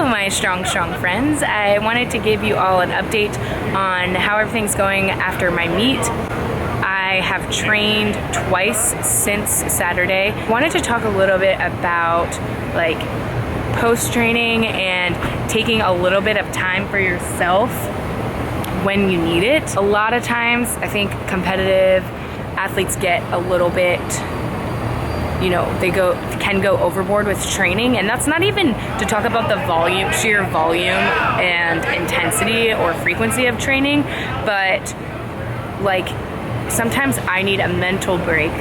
My strong friends. I wanted to give you all an update on how everything's going after my meet. I have trained twice since Saturday. I wanted to talk a little bit about like post-training and taking a little bit of time for yourself when you need it. A lot of times I think competitive athletes get a little bit, they can go overboard with training, and that's not even to talk about the sheer volume and intensity or frequency of training, but like sometimes I need a mental break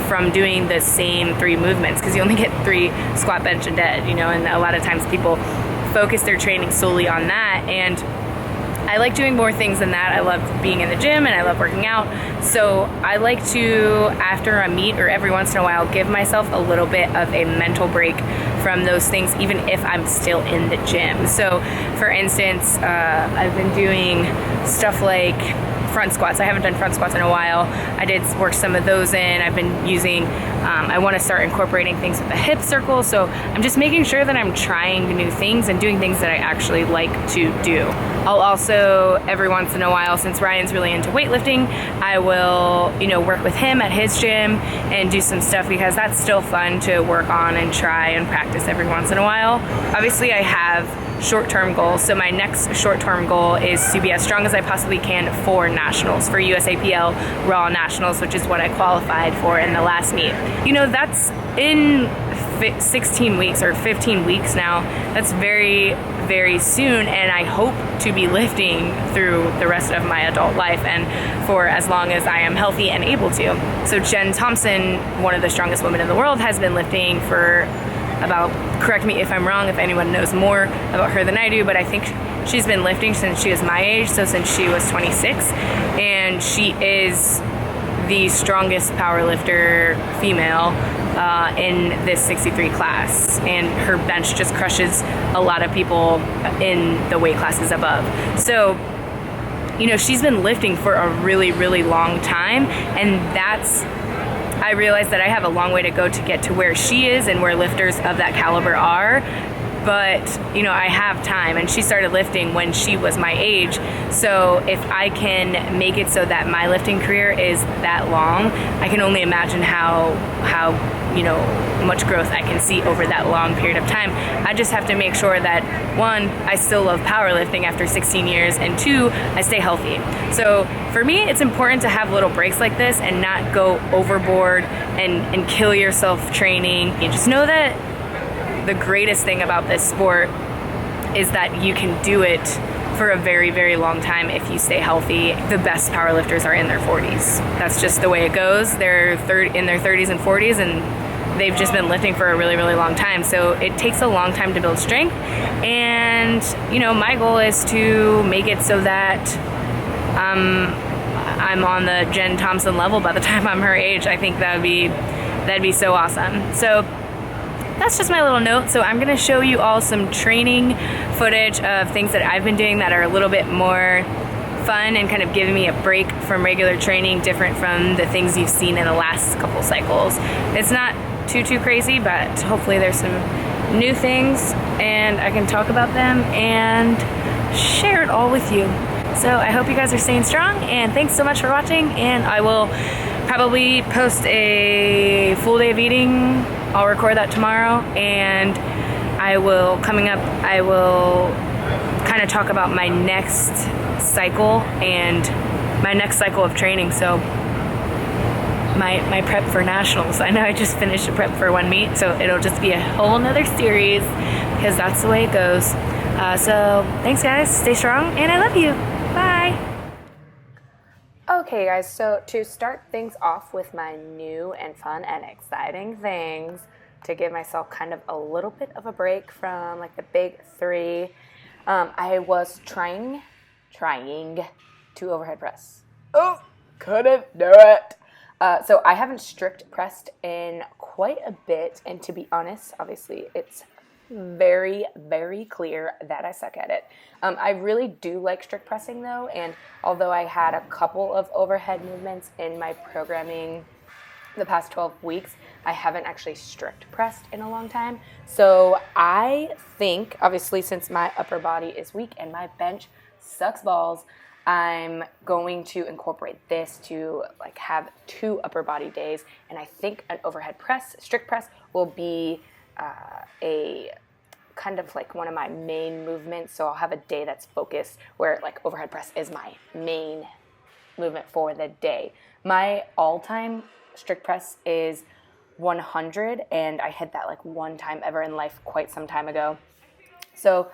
from doing the same 3 movements, because you only get 3 squat, bench, and dead, and a lot of times people focus their training solely on that, and I like doing more things than that. I love being in the gym and I love working out. So I like to, after a meet or every once in a while, give myself a little bit of a mental break from those things, even if I'm still in the gym. So for instance, I've been doing stuff like front squats. I haven't done front squats in a while. I did work some of those in. I've been using, I want to start incorporating things with the hip circle. So I'm just making sure that I'm trying new things and doing things that I actually like to do. I'll also, every once in a while, since Ryan's really into weightlifting, I will, work with him at his gym and do some stuff, because that's still fun to work on and try and practice every once in a while. Obviously, I have short-term goals. So my next short-term goal is to be as strong as I possibly can for nationals, for USAPL Raw Nationals, which is what I qualified for in the last meet. That's in 16 weeks or 15 weeks now. That's very, very soon, and I hope to be lifting through the rest of my adult life and for as long as I am healthy and able to. So Jen Thompson, one of the strongest women in the world, has been lifting for about, correct me if I'm wrong, if anyone knows more about her than I do, but I think she's been lifting since she was my age, so since she was 26, and she is the strongest power lifter female in this 63 class, and her bench just crushes a lot of people in the weight classes above. So she's been lifting for a really, really long time, and I realize that I have a long way to go to get to where she is and where lifters of that caliber are, but I have time, and she started lifting when she was my age. So if I can make it so that my lifting career is that long, I can only imagine how much growth I can see over that long period of time. I just have to make sure that 1, I still love powerlifting after 16 years, and 2, I stay healthy. So for me, it's important to have little breaks like this and not go overboard and kill yourself training. You just know that the greatest thing about this sport is that you can do it for a very, very long time if you stay healthy. The best powerlifters are in their 40s. That's just the way it goes. They're in their 30s and 40s, and they've just been lifting for a really, really long time. So it takes a long time to build strength. And, my goal is to make it so that I'm on the Jen Thompson level by the time I'm her age. I think that'd be so awesome. So that's just my little note. So I'm going to show you all some training footage of things that I've been doing that are a little bit more fun and kind of giving me a break from regular training, different from the things you've seen in the last couple cycles. It's not too crazy, but hopefully there's some new things and I can talk about them and share it all with you. So I hope you guys are staying strong, and thanks so much for watching, and I will probably post a full day of eating. I'll record that tomorrow, and I will kind of talk about my next cycle and my next cycle of training. So my prep for nationals. I know I just finished a prep for one meet, so it'll just be a whole nother series because that's the way it goes. So thanks guys, stay strong, and I love you. Bye. Okay guys, so to start things off with my new and fun and exciting things, to give myself kind of a little bit of a break from like the big three, I was trying to overhead press. Oh, couldn't do it. So I haven't strict pressed in quite a bit, and to be honest, obviously it's very, very clear that I suck at it. I really do like strict pressing though, and although I had a couple of overhead movements in my programming the past 12 weeks, I haven't actually strict pressed in a long time. So I think, obviously, since my upper body is weak and my bench sucks balls, I'm going to incorporate this to like have 2 upper body days. And I think an overhead press, strict press, will be a kind of like one of my main movements. So I'll have a day that's focused where like overhead press is my main movement for the day. My all-time strict press is 100, and I hit that like one time ever in life quite some time ago. So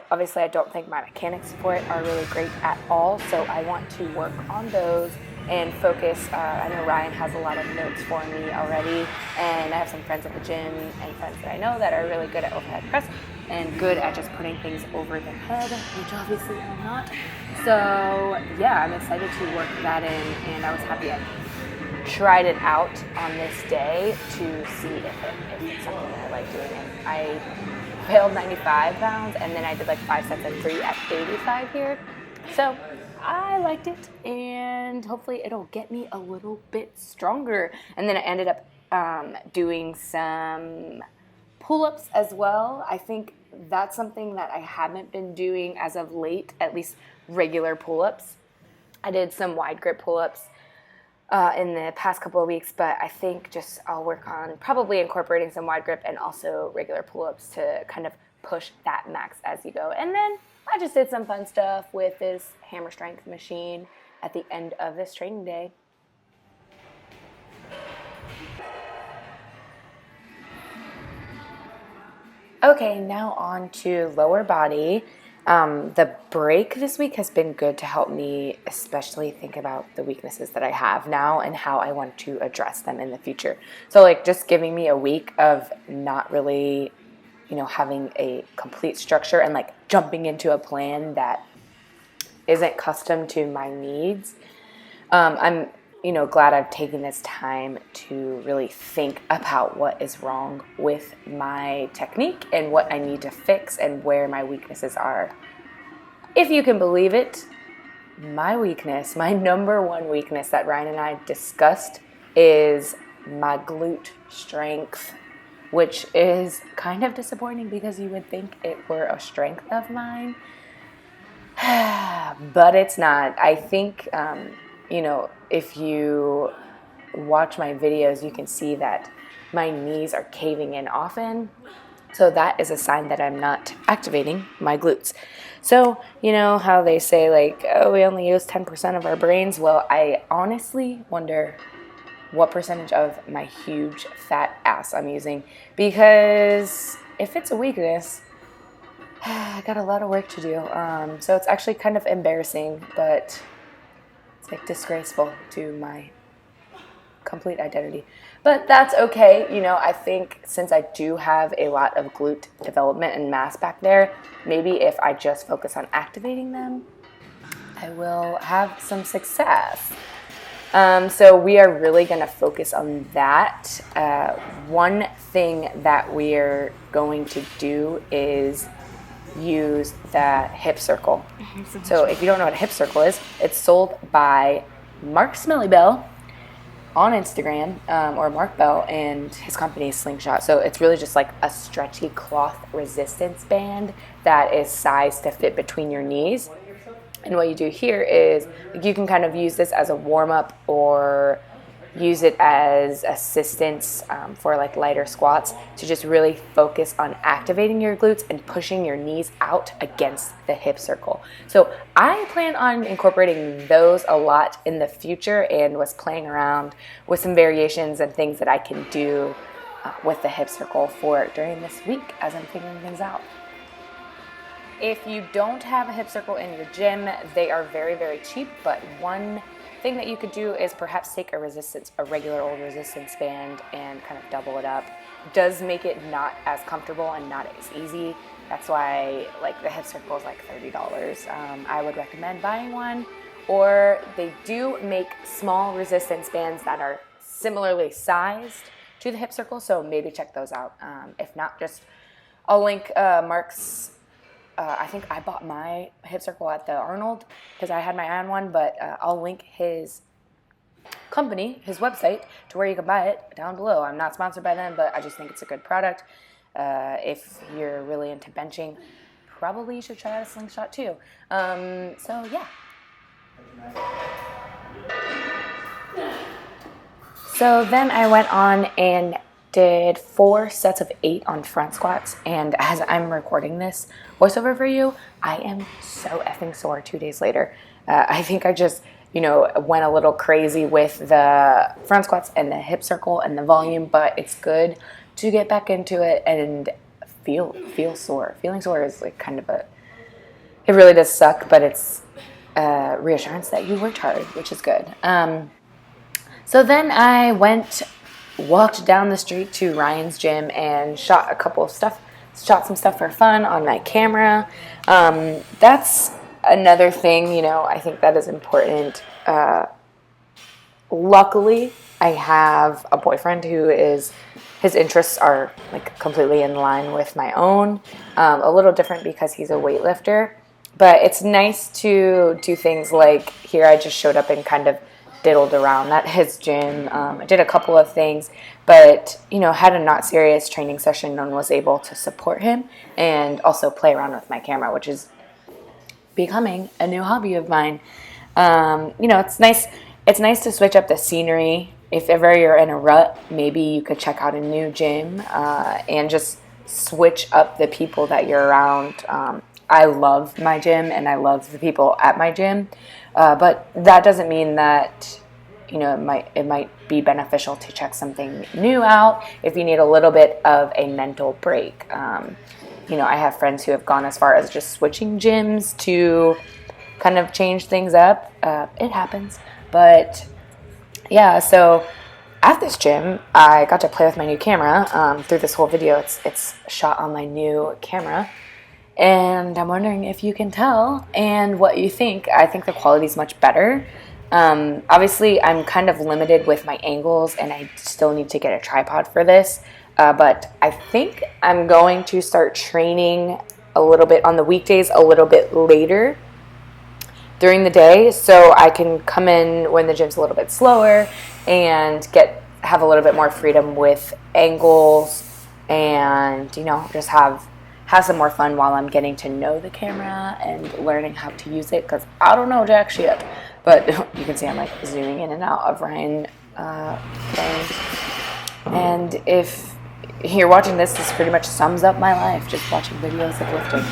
obviously I don't think my mechanics for it are really great at all, so I want to work on those and focus. I know Ryan has a lot of notes for me already, and I have some friends at the gym and friends that I know that are really good at overhead press and good at just putting things over their head, which obviously I'm not. So yeah, I'm excited to work that in, and I was happy I tried it out on this day to see if it's something that I like doing. And I failed 95 pounds, and then I did like 5 sets of 3 at 85 here. So I liked it, and hopefully it'll get me a little bit stronger. And then I ended up doing some pull-ups as well. I think that's something that I haven't been doing as of late, at least regular pull-ups. I did some wide grip pull-ups in the past couple of weeks, but I think just I'll work on probably incorporating some wide grip and also regular pull-ups to kind of push that max as you go. And then I just did some fun stuff with this hammer strength machine at the end of this training day. Okay, now on to lower body. The break this week has been good to help me especially think about the weaknesses that I have now and how I want to address them in the future. So like just giving me a week of not really, having a complete structure and like jumping into a plan that isn't custom to my needs. I'm glad I've taken this time to really think about what is wrong with my technique and what I need to fix and where my weaknesses are. If you can believe it, my number one weakness that Ryan and I discussed is my glute strength, which is kind of disappointing because you would think it were a strength of mine, but it's not. I think, if you watch my videos, you can see that my knees are caving in often. So that is a sign that I'm not activating my glutes. So, how they say like, oh, we only use 10% of our brains. Well, I honestly wonder what percentage of my huge fat ass I'm using, because if it's a weakness, I got a lot of work to do. So it's actually kind of embarrassing, but it's like disgraceful to my complete identity. But that's okay. I think since I do have a lot of glute development and mass back there, maybe if I just focus on activating them, I will have some success. So we are really going to focus on that. One thing that we're going to do is use the hip circle. So if you don't know what a hip circle is, it's sold by Mark Smellybell on Instagram, or Mark Bell, and his company is Slingshot. So it's really just like a stretchy cloth resistance band that is sized to fit between your knees. And what you do here is you can kind of use this as a warm-up or use it as assistance for like lighter squats to just really focus on activating your glutes and pushing your knees out against the hip circle. So I plan on incorporating those a lot in the future and was playing around with some variations and things that I can do with the hip circle for during this week as I'm figuring things out. If you don't have a hip circle in your gym, they are very, very cheap, but one thing that you could do is perhaps take a regular old resistance band and kind of double it up. It does make it not as comfortable and not as easy. That's why like the hip circle is like $30. I would recommend buying one, or they do make small resistance bands that are similarly sized to the hip circle, so maybe check those out. If not, just I'll link Mark's. I think I bought my hip circle at the Arnold because I had my own one, but I'll link his company, his website, to where you can buy it down below. I'm not sponsored by them, but I just think it's a good product. If you're really into benching, probably you should try out a slingshot too. So yeah. So then I went on and did 4 sets of 8 on front squats, and as I'm recording this voiceover for you, I am so effing sore 2 days later. I think I just, went a little crazy with the front squats and the hip circle and the volume, but it's good to get back into it and feel sore. Feeling sore is like kind of it really does suck, but it's reassurance that you worked hard, which is good. So then I walked down the street to Ryan's gym and shot some stuff for fun on my camera. That's another thing, I think that is important. Luckily, I have a boyfriend his interests are like completely in line with my own. A little different because he's a weightlifter, but it's nice to do things like here I just showed up and kind of diddled around at his gym. I did a couple of things, but had a not serious training session and was able to support him and also play around with my camera, which is becoming a new hobby of mine. It's nice to switch up the scenery. If ever you're in a rut, maybe you could check out a new gym and just switch up the people that you're around. I love my gym and I love the people at my gym. But that doesn't mean that, it might be beneficial to check something new out if you need a little bit of a mental break. I have friends who have gone as far as just switching gyms to kind of change things up. It happens. But yeah, so at this gym, I got to play with my new camera through this whole video. It's shot on my new camera. And I'm wondering if you can tell and what you think. I think the quality is much better. Obviously, I'm kind of limited with my angles, and I still need to get a tripod for this. But I think I'm going to start training a little bit on the weekdays, a little bit later during the day, so I can come in when the gym's a little bit slower and have a little bit more freedom with angles and, just have some more fun while I'm getting to know the camera and learning how to use it, because I don't know jack shit. But you can see I'm like zooming in and out of Ryan playing. And if you're watching this pretty much sums up my life, just watching videos of lifting.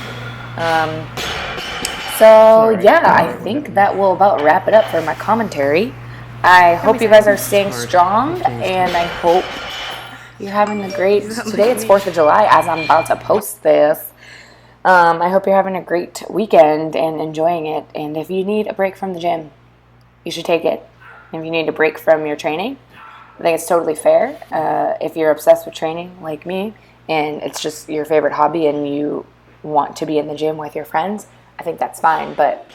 So yeah, I think that will about wrap it up for my commentary. I hope you guys are staying strong, and I hope you're having a great, today it's 4th of July as I'm about to post this. I hope you're having a great weekend and enjoying it. And if you need a break from the gym, you should take it. If you need a break from your training, I think it's totally fair. If you're obsessed with training like me and it's just your favorite hobby and you want to be in the gym with your friends, I think that's fine. But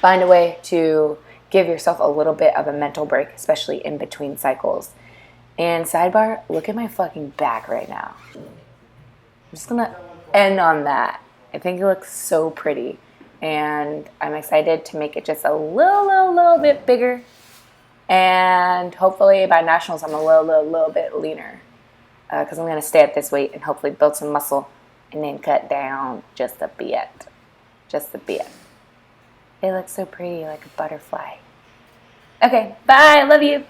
find a way to give yourself a little bit of a mental break, especially in between cycles. And sidebar, look at my fucking back right now. I'm just going to end on that. I think it looks so pretty. And I'm excited to make it just a little bit bigger. And hopefully by nationals, I'm a little bit leaner. Because I'm going to stay at this weight and hopefully build some muscle. And then cut down just a bit. Just a bit. It looks so pretty, like a butterfly. Okay, bye. I love you.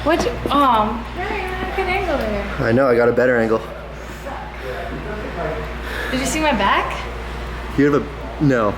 What? Good angle there. I know, I got a better angle. Did you see my back? You have a, no.